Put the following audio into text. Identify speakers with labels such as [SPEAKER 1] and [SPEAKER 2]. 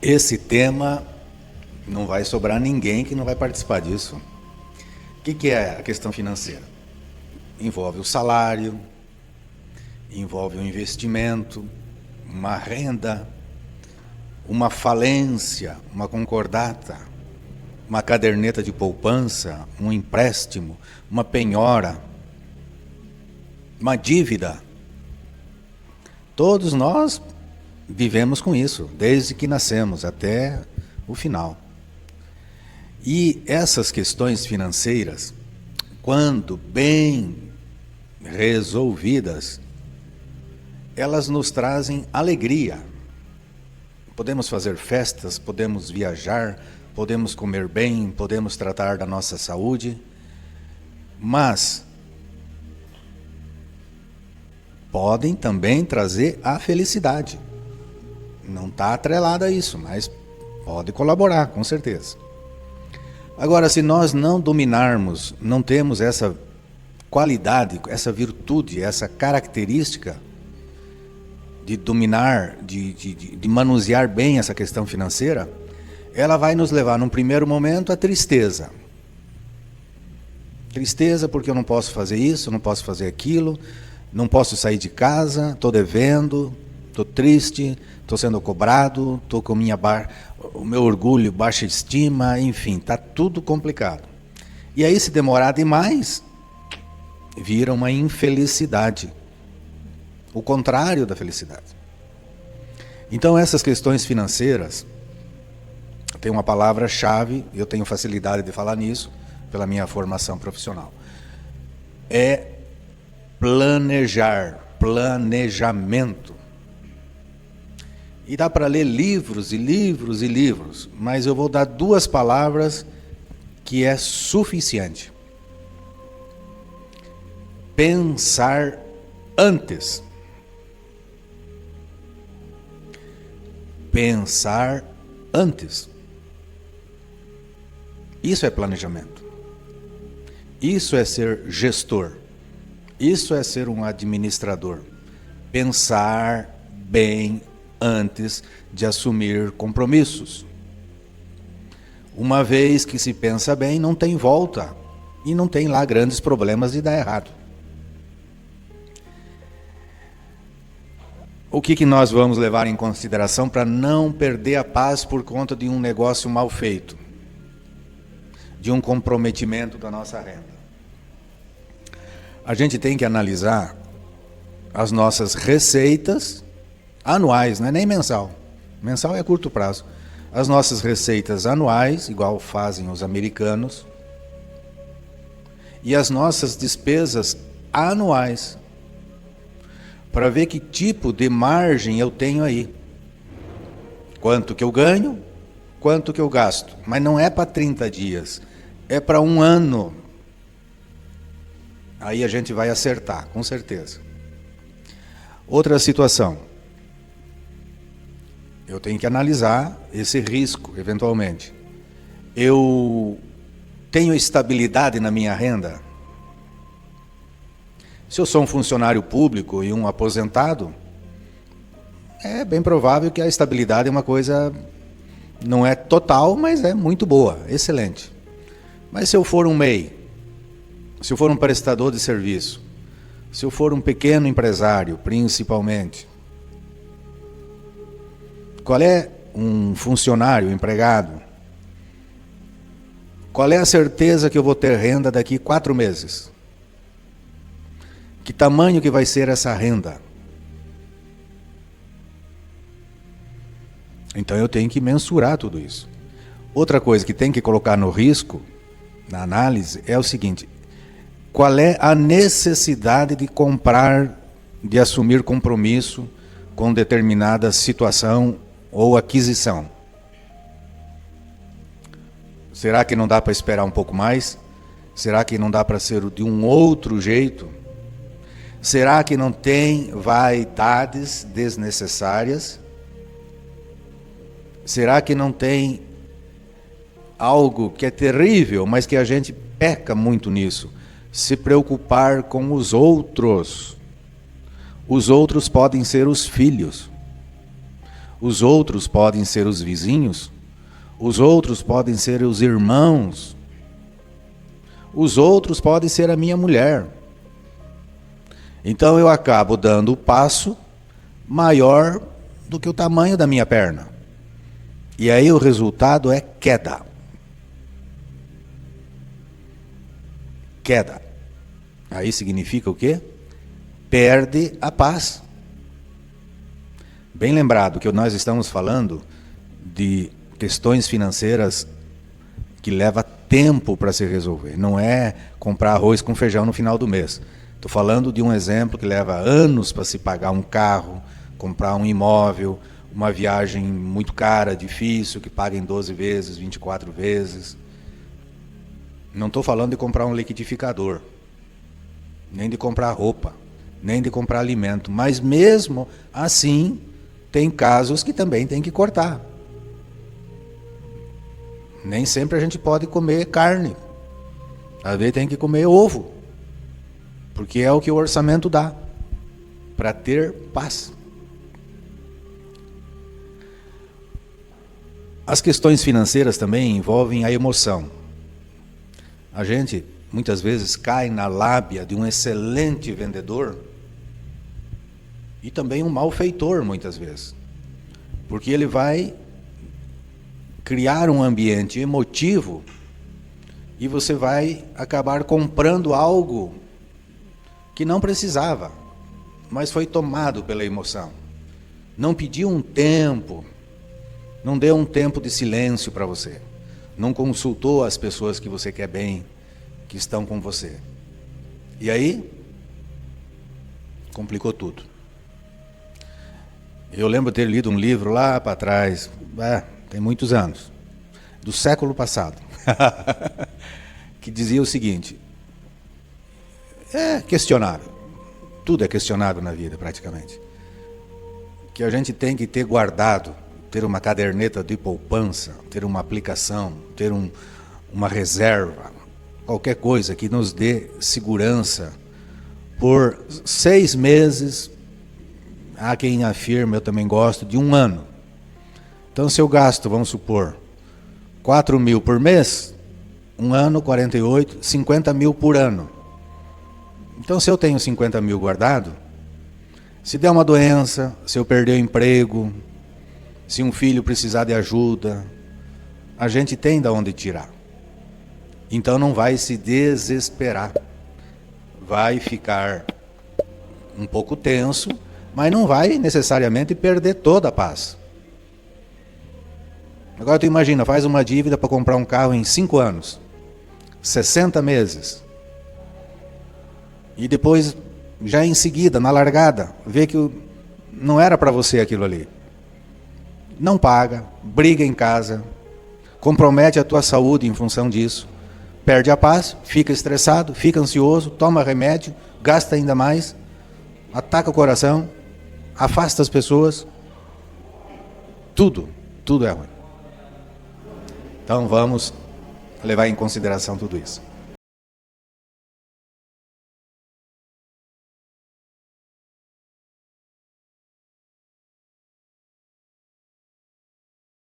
[SPEAKER 1] Esse tema não vai sobrar ninguém que não vai participar disso. O que é a questão financeira? Envolve o salário, envolve o investimento, uma renda, uma falência, uma concordata, uma caderneta de poupança, um empréstimo, uma penhora, uma dívida. Todos nós vivemos com isso, desde que nascemos até o final. E essas questões financeiras, quando bem resolvidas, elas nos trazem alegria. Podemos fazer festas, podemos viajar, podemos comer bem, podemos tratar da nossa saúde, mas podem também trazer a felicidade. Não está atrelada a isso, mas pode colaborar, com certeza. Agora, se nós não dominarmos, não temos essa qualidade, essa virtude, essa característica de dominar, de manusear bem essa questão financeira, ela vai nos levar, num primeiro momento, à tristeza. Tristeza porque eu não posso fazer isso, não posso fazer aquilo, não posso sair de casa, estou devendo, estou triste, estou sendo cobrado, estou com o meu orgulho, baixa estima, enfim, está tudo complicado. E aí, se demorar demais, vira uma infelicidade. O contrário da felicidade. Então, essas questões financeiras, tem uma palavra-chave, eu tenho facilidade de falar nisso, pela minha formação profissional. É planejar, planejamento. E dá para ler livros e livros e livros, mas eu vou dar duas palavras que é suficiente. Pensar antes. Pensar antes. Isso é planejamento. Isso é ser gestor. Isso é ser um administrador. Pensar bem antes de assumir compromissos. Uma vez que se pensa bem, não tem volta. E não tem lá grandes problemas de dar errado. O que nós vamos levar em consideração para não perder a paz por conta de um negócio mal feito? De um comprometimento da nossa renda? A gente tem que analisar as nossas receitas anuais, não é nem mensal. Mensal é a curto prazo. As nossas receitas anuais, igual fazem os americanos, e as nossas despesas anuais, para ver que tipo de margem eu tenho aí. Quanto que eu ganho, quanto que eu gasto. Mas não é para 30 dias, é para um ano. Aí a gente vai acertar, com certeza. Outra situação. Eu tenho que analisar esse risco, eventualmente. Eu tenho estabilidade na minha renda? Se eu sou um funcionário público e um aposentado, é bem provável que a estabilidade é uma coisa, não é total, mas é muito boa, excelente. Mas se eu for um MEI, se eu for um prestador de serviço, se eu for um pequeno empresário, principalmente, qual é um funcionário, empregado? Qual é a certeza que eu vou ter renda daqui 4 meses? Que tamanho que vai ser essa renda? Então eu tenho que mensurar tudo isso. Outra coisa que tem que colocar no risco, na análise, é o seguinte: qual é a necessidade de comprar, de assumir compromisso com determinada situação ou aquisição? Será que não dá para esperar um pouco mais? Será que não dá para ser de um outro jeito? Será que não tem vaidades desnecessárias? Será que não tem algo que é terrível, mas que a gente peca muito nisso? Se preocupar com os outros. Os outros podem ser os filhos. os outros podem ser os vizinhos, os outros podem ser os irmãos, os outros podem ser a minha mulher. Então eu acabo dando o passo maior do que o tamanho da minha perna. E aí o resultado é queda. Queda. Aí significa o quê? Perde a paz. Bem lembrado que nós estamos falando de questões financeiras que leva tempo para se resolver. Não é comprar arroz com feijão no final do mês. Estou falando de um exemplo que leva anos para se pagar um carro, comprar um imóvel, uma viagem muito cara, difícil, que paga em 12 vezes, 24 vezes. Não estou falando de comprar um liquidificador, nem de comprar roupa, nem de comprar alimento. Mas mesmo assim, tem casos que também tem que cortar. Nem sempre a gente pode comer carne. Às vezes tem que comer ovo, porque é o que o orçamento dá, para ter paz. As questões financeiras também envolvem a emoção. A gente, muitas vezes, cai na lábia de um excelente vendedor e também um malfeitor, muitas vezes. Porque ele vai criar um ambiente emotivo e você vai acabar comprando algo que não precisava, mas foi tomado pela emoção. Não pediu um tempo, não deu um tempo de silêncio para você. Não consultou as pessoas que você quer bem, que estão com você. E aí, complicou tudo. Eu lembro ter lido um livro lá para trás, tem muitos anos, do século passado, que dizia o seguinte: é questionável, tudo é questionável na vida praticamente, que a gente tem que ter guardado, ter uma caderneta de poupança, ter uma aplicação, ter uma reserva, qualquer coisa que nos dê segurança por 6 meses, há quem afirma, eu também gosto, de 1 ano. Então se eu gasto, vamos supor, 4 mil por mês, 1 ano, 48, 50 mil por ano. Então se eu tenho 50 mil guardado, se der uma doença, se eu perder o emprego, se um filho precisar de ajuda, a gente tem de onde tirar. Então não vai se desesperar. Vai ficar um pouco tenso, mas não vai necessariamente perder toda a paz. Agora tu imagina, faz uma dívida para comprar um carro em 5 anos, 60 meses. E depois, já em seguida, na largada, vê que não era para você aquilo ali. Não paga, briga em casa, compromete a tua saúde em função disso, perde a paz, fica estressado, fica ansioso, toma remédio, gasta ainda mais, ataca o coração, afasta as pessoas, tudo é ruim. Então vamos levar em consideração tudo isso.